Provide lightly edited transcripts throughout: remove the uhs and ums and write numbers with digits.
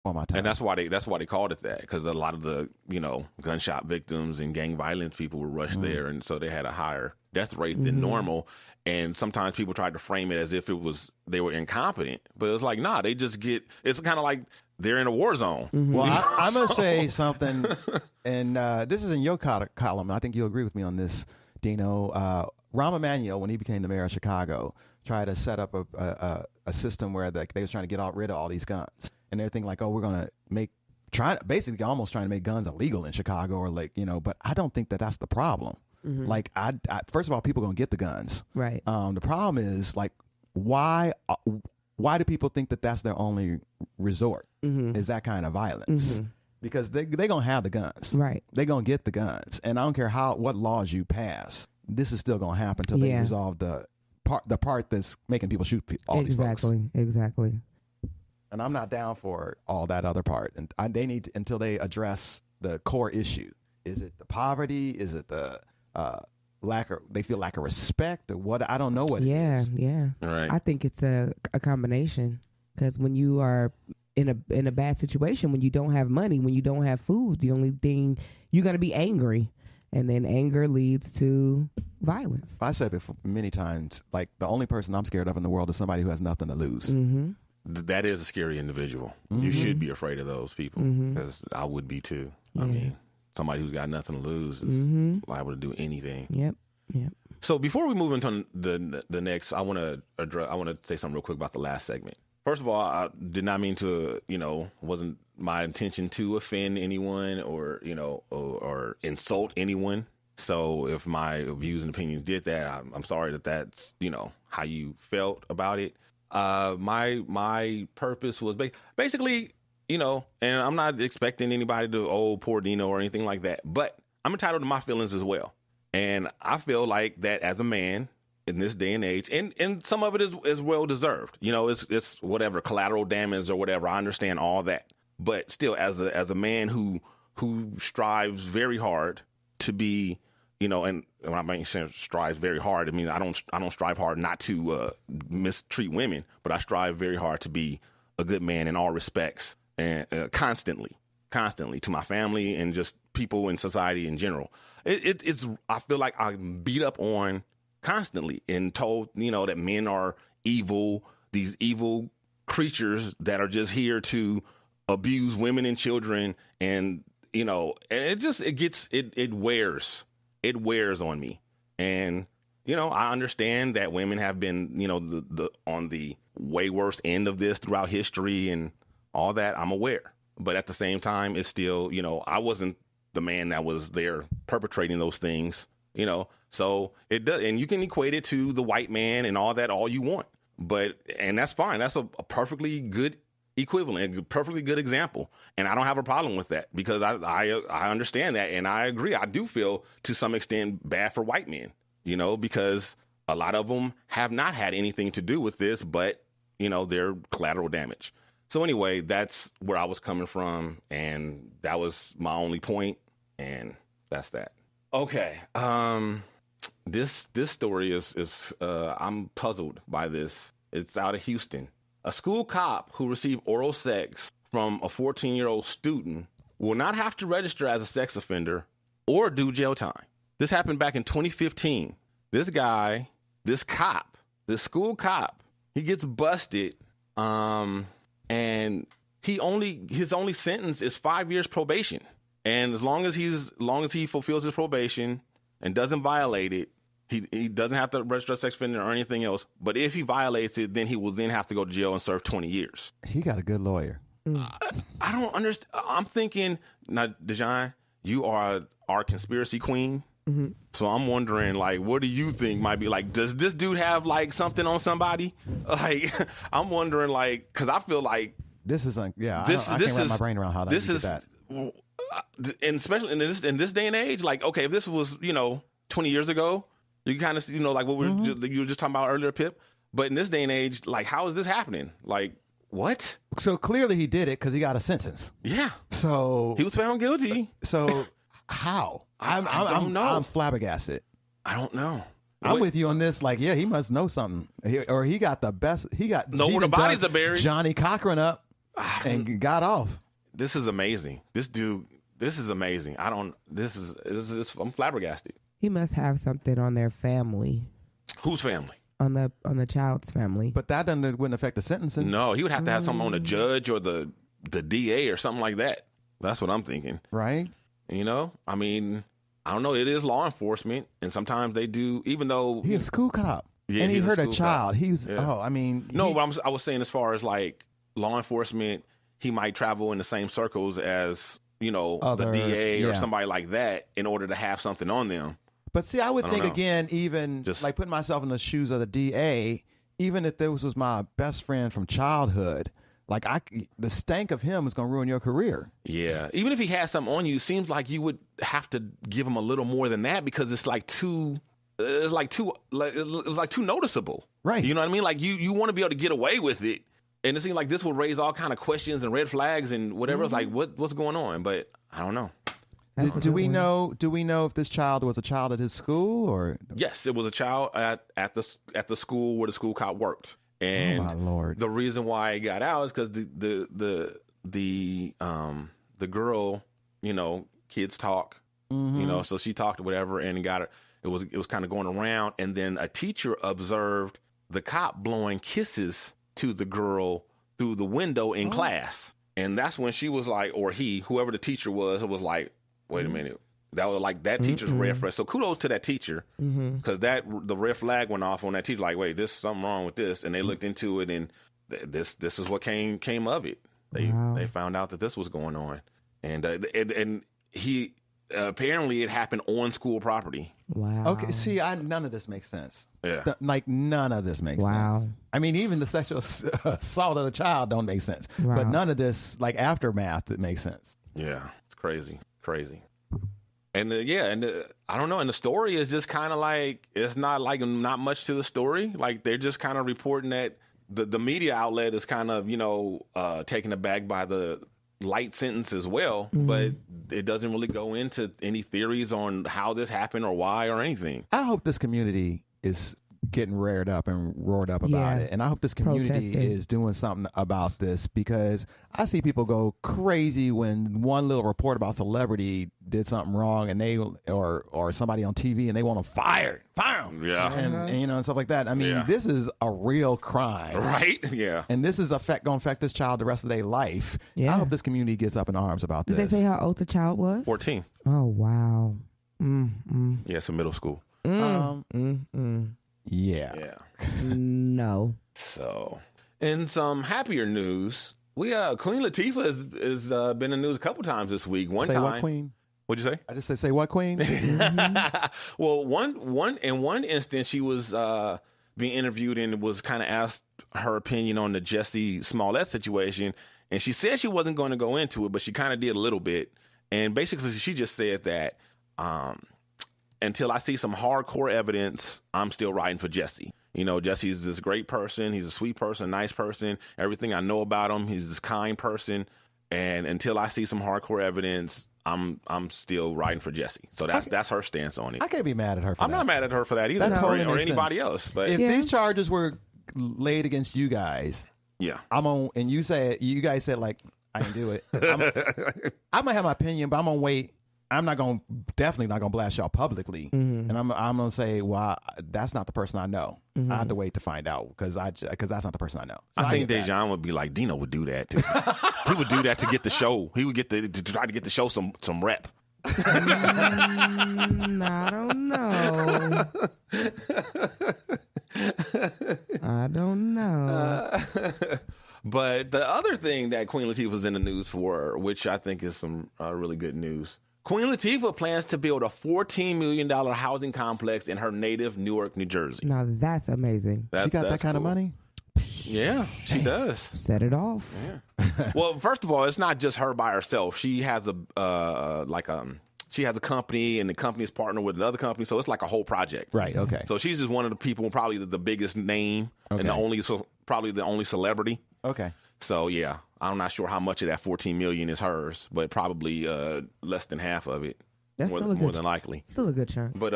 All my time. And that's why they called it that, because a lot of the gunshot victims and gang violence people were rushed there, and so they had a higher death rate than normal. And sometimes people tried to frame it as if they were incompetent, but it's like, nah, they just it's kind of like they're in a war zone. Well, I'm going to say something, and this is in your column. I think you'll agree with me on this, Dino. Rahm Emanuel, when he became the mayor of Chicago, tried to set up a system where they was trying to get rid of all these guns. And they're thinking like, oh, we're going to basically almost trying to make guns illegal in Chicago, or but I don't think that's the problem. Like, I first of all, people are going to get the guns. Right. The problem is, like, why do people think that that's their only resort? Is that kind of violence? Because they're going to have the guns. Right. They're going to get the guns. And I don't care what laws you pass, this is still going to happen until they resolve the part that's making people shoot all these folks. Exactly. And I'm not down for all that other part. And they need until they address the core issue. Is it the poverty? Is it the they feel lack of respect, or what? I don't know what it is. Yeah. Right. I think it's a combination, because when you are in a bad situation, when you don't have money, when you don't have food, the only thing you're going to be angry, and then anger leads to violence. I said before many times, like, the only person I'm scared of in the world is somebody who has nothing to lose. That is a scary individual. You should be afraid of those people, because I would be too. I mean, somebody who's got nothing to lose is liable to do anything. Yep. So before we move into the next, I want to say something real quick about the last segment. First of all, I did not mean to, wasn't my intention to offend anyone or or insult anyone. So if my views and opinions did that, I'm sorry that's how you felt about it. My purpose was basically, and I'm not expecting anybody to, poor Dino or anything like that, but I'm entitled to my feelings as well. And I feel like that as a man in this day and age, and some of it is well deserved. It's whatever, collateral damage or whatever. I understand all that, but still, as a man who strives very hard to be, and when I mean strives very hard, I mean I don't strive hard not to mistreat women, but I strive very hard to be a good man in all respects, and constantly to my family and just people in society in general. It's I feel like I'm beat up on constantly and told that men are evil, these evil creatures that are just here to abuse women and children, and and it wears on me. And I understand that women have been the on the way worse end of this throughout history and all that. I'm aware, but at the same time, it's still I wasn't the man that was there perpetrating those things, so it does. And you can equate it to the white man and all that all you want, and that's fine. That's a perfectly good equivalent, a perfectly good example. And I don't have a problem with that, because I understand that. And I agree. I do feel to some extent bad for white men, because a lot of them have not had anything to do with this, but they're collateral damage. So anyway, that's where I was coming from, and that was my only point, and that's that. Okay. This story is I'm puzzled by this. It's out of Houston. A school cop who received oral sex from a 14-year-old student will not have to register as a sex offender or do jail time. This happened back in 2015. This school cop, he gets busted, and his only sentence is 5 years probation. And as long as he fulfills his probation and doesn't violate it, he doesn't have to register as a sex offender or anything else. But if he violates it, then he will then have to go to jail and serve 20 years. He got a good lawyer. I don't understand. I'm thinking, now, Dejan, you are our conspiracy queen. So I'm wondering, like, what do you think might be, like, does this dude have, like, something on somebody? Like, I'm wondering, like, because I feel like this is, I can't wrap my brain around how that is that. And especially in this day and age, like, okay, if this was 20 years ago, you kind of like what you were just talking about earlier, Pip. But in this day and age, like, how is this happening? Like, what? So clearly he did it because he got a sentence. Yeah. So he was found guilty. So how? I don't know. I'm flabbergasted. I don't know. I'm with you on this. Like, yeah, he must know something, or he got the best. He got know where the bodies are buried. Johnny Cochran up. and got off. This is amazing. This is amazing. I'm flabbergasted. He must have something on their family. Whose family? On the child's family. But that wouldn't affect the sentencing. No, he would have to have something on the judge or the DA or something like that. That's what I'm thinking. Right? You know, I mean, I don't know. It is law enforcement, and sometimes they do, even though he's a school cop. Yeah, and he hurt a child. Cop. He's yeah. But I was saying as far as like law enforcement, he might travel in the same circles as the DA or somebody like that in order to have something on them. But see, I would think again, even just like putting myself in the shoes of the DA, even if this was my best friend from childhood, like the stank of him is going to ruin your career. Yeah, even if he had something on you, it seems like you would have to give him a little more than that because it's too noticeable. Right. You know what I mean? Like you want to be able to get away with it. And it seemed like this would raise all kind of questions and red flags and whatever. It's like, what's going on? But I don't know. Do we know if this child was a child at his school or? Yes, it was a child at the school where the school cop worked. And oh my Lord. The reason why it got out is because the girl, kids talk, so she talked or whatever and got it. It was kind of going around, and then a teacher observed the cop blowing kisses to the girl through the window in class. And that's when she was like, or whoever the teacher was like, wait a minute. That was like that teacher's red flag. So kudos to that teacher because the red flag went off on that teacher. Like, wait, there's something wrong with this. And they looked into it, and this is what came of it. They found out that this was going on, and he apparently it happened on school property. Wow. Okay. See, none of this makes sense. Yeah. None of this makes sense. I mean, even the sexual assault of a child don't make sense. Wow. But none of this aftermath that makes sense. Yeah, it's crazy. And I don't know. And the story is just kind of like, it's not much to the story. Like they're just kind of reporting that the media outlet is kind of, taken aback by the light sentence as well. But it doesn't really go into any theories on how this happened or why or anything. I hope this community is getting reared up and roared up about it. And I hope this community is doing something about this because I see people go crazy when one little report about celebrity did something wrong and they or somebody on TV and they want them fired. Fire them. Yeah. And and stuff like that. I mean, this is a real crime. Right? Yeah. And this is going to affect this child the rest of their life. Yeah. I hope this community gets up in arms about this. Did they say how old the child was? 14. Oh, wow. Yeah, it's a middle school. Yeah. No. So, in some happier news, Queen Latifah has been in the news a couple times this week. One time, what, Queen? What'd you say? I just said, say what, Queen? Well, in one instance, she was being interviewed and was kind of asked her opinion on the Jussie Smollett situation, and she said she wasn't going to go into it, but she kind of did a little bit. And basically, she just said that until I see some hardcore evidence, I'm still riding for Jussie. Jussie's this great person. He's a sweet person, nice person. Everything I know about him, he's this kind person. And until I see some hardcore evidence, I'm still riding for Jussie. So that's her stance on it. I can't be mad at her for that. I'm not mad at her for that either, or anybody else. But if these charges were laid against you guys, and you guys said like I can do it. I'm gonna have my opinion, but I'm gonna wait. I'm definitely not gonna blast y'all publicly, and I'm gonna say, well, that's not the person I know. I have to wait to find out because that's not the person I know. So I think Dejan would be like, Dino would do that too. He would do that to get the show. He would to try to get the show some rep. I don't know. I don't know. But the other thing that Queen Latifah was in the news for, which I think is some really good news. Queen Latifah plans to build a $14 million housing complex in her native Newark, New Jersey. Now that's amazing. She got that kind of money? Yeah, she does. Set it off. Yeah. Well, first of all, it's not just her by herself. She has she has a company, and the company is partnered with another company, so it's like a whole project. Right. Okay. So she's just one of the people, probably the biggest name, and probably the only celebrity. Okay. So yeah, I'm not sure how much of that $14 million is hers, but probably less than half of it. That's more than likely. Still a good chunk. But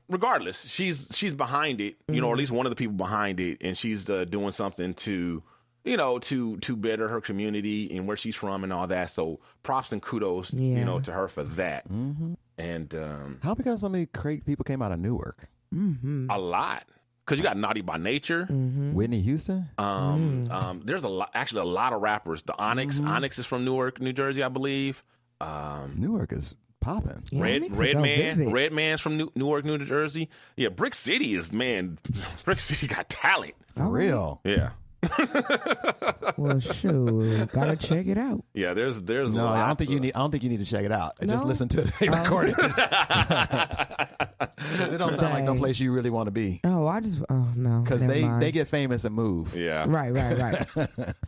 regardless, she's behind it, or at least one of the people behind it, and she's doing something to to better her community and where she's from and all that. So props and kudos, to her for that. Mm-hmm. And how because so many great people came out of Newark? Mm-hmm. A lot. Because you got Naughty by Nature. Mm-hmm. Whitney Houston? There's a lot of rappers. The Onyx. Mm-hmm. Onyx is from Newark, New Jersey, I believe. Newark is popping. Yeah, I need to go visit. Redman's from Newark, New Jersey. Yeah, Brick City Brick City got talent. For real? Yeah. Well, shoot, gotta check it out. Yeah, there's No, I don't think you need to check it out. Just listen to the recording. It don't sound like no place you really want to be. Oh no. Because they get famous and move. Yeah. Right.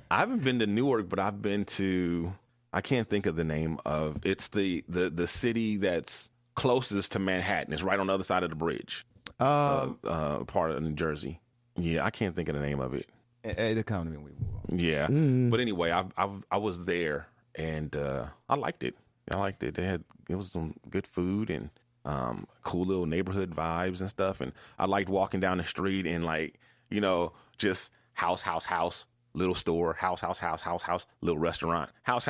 I haven't been to Newark, but I've been to, I can't think of the name of, it's the city that's closest to Manhattan. It's right on the other side of the bridge. Part of New Jersey. Yeah, I can't think of the name of it. It'll come to me when we move on. Yeah. But anyway, I was there and I liked it. It was some good food and cool little neighborhood vibes and stuff. And I liked walking down the street and just house, little store, house, little restaurant, house.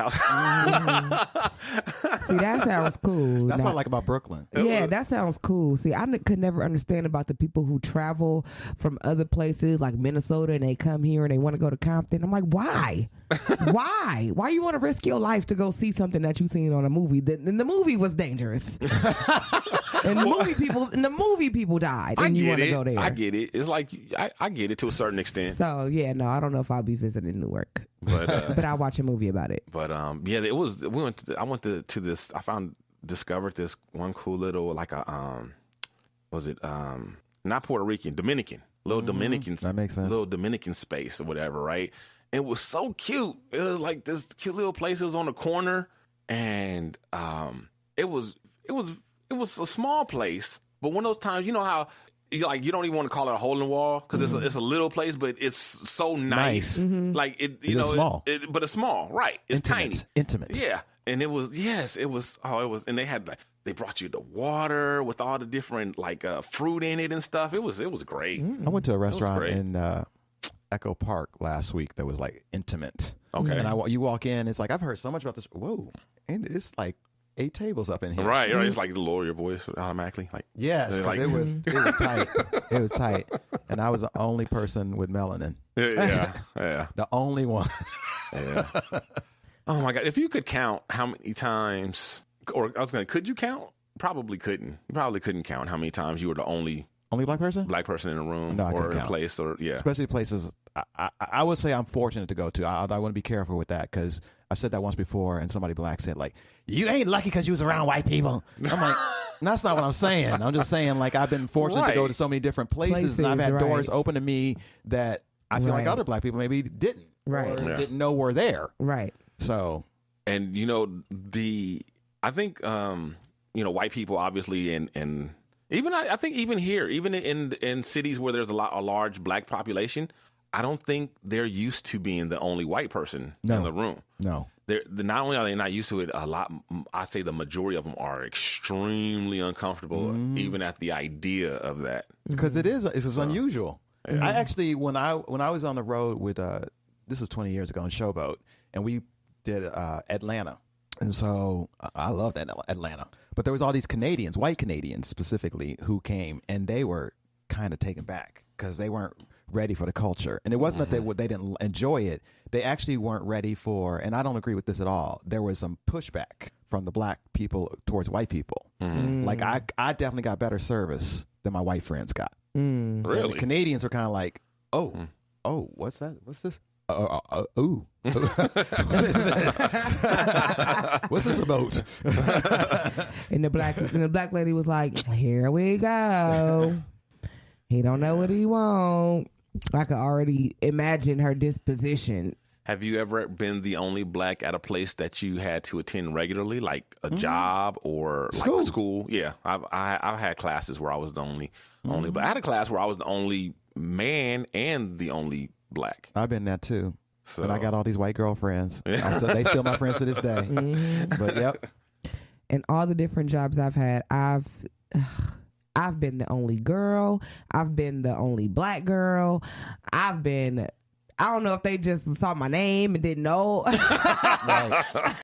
See, that sounds cool. That's what I like about Brooklyn. Yeah, that sounds cool. See, I could never understand about the people who travel from other places like Minnesota and they come here and they want to go to Compton. I'm like, why? Why? Why you want to risk your life to go see something that you seen on a movie? And the movie was dangerous. And the movie people died. And you want to go there. I get it. It's like I get it to a certain extent. So yeah, no, I don't know if I'll be visiting Newark, but I'll watch a movie about it. But yeah, it was. I went to this. I discovered this one cool little not Puerto Rican, Dominican, little Dominicans. That makes sense. Little Dominican space or whatever, right? It was so cute. It was like this cute little place. It was on the corner, and it was a small place, but one of those times, you know how you don't even want to call it a hole in the wall because it's a little place, but it's so nice. Mm-hmm. Like it's small, but it's small, right? It's intimate. Yeah, and it was, and they had they brought you the water with all the different fruit in it and stuff. It was great. I went to a restaurant in Echo Park last week that was intimate. Okay, and you walk in, it's like I've heard so much about this. Whoa, and it's like 8 tables up in here. Right. It's like to lower your voice automatically. Yes, it was tight. It was tight, and I was the only person with melanin. Yeah. The only one. Yeah. Oh my God! If you could count how many times, could you count? Probably couldn't. You probably couldn't count how many times you were the only black person in a room no, or in a place especially places. I would say I'm fortunate to go to. I want to be careful with that because I've said that once before, and somebody black said you ain't lucky because you was around white people. I'm like, that's not what I'm saying. I'm just saying I've been fortunate to go to so many different places and I've had doors open to me that I feel like other black people maybe didn't. Right. Or didn't know were there. Right. So. And I think white people obviously and even I think even here, even in cities where there's a large black population, I don't think they're used to being the only white person in the room. No. Not only are they not used to it, a lot, I say the majority of them are extremely uncomfortable even at the idea of that. Because it's unusual. Yeah. I actually, when I was on the road with, this was 20 years ago in Showboat, and we did Atlanta. And so I loved Atlanta. But there was all these Canadians, white Canadians specifically, who came, and they were kind of taken back because they weren't ready for the culture. And it wasn't that they didn't enjoy it. They actually weren't ready for, and I don't agree with this at all, there was some pushback from the black people towards white people. Like I definitely got better service than my white friends got. Really? And the Canadians were kind of like, oh, what's that? What's this? Ooh. What's this about? And the black lady was like, here we go. He don't know what he want. I could already imagine her disposition. Have you ever been the only black at a place that you had to attend regularly, like a job or like school? Yeah, I've had classes where I was the only black. I had a class where I was the only man and the only black. I've been that too. So. And I got all these white girlfriends. They still my friends to this day. But yep. And all the different jobs I've had, I've been the only girl. I've been the only black girl. I've been I don't know if they just saw my name and didn't know. Right.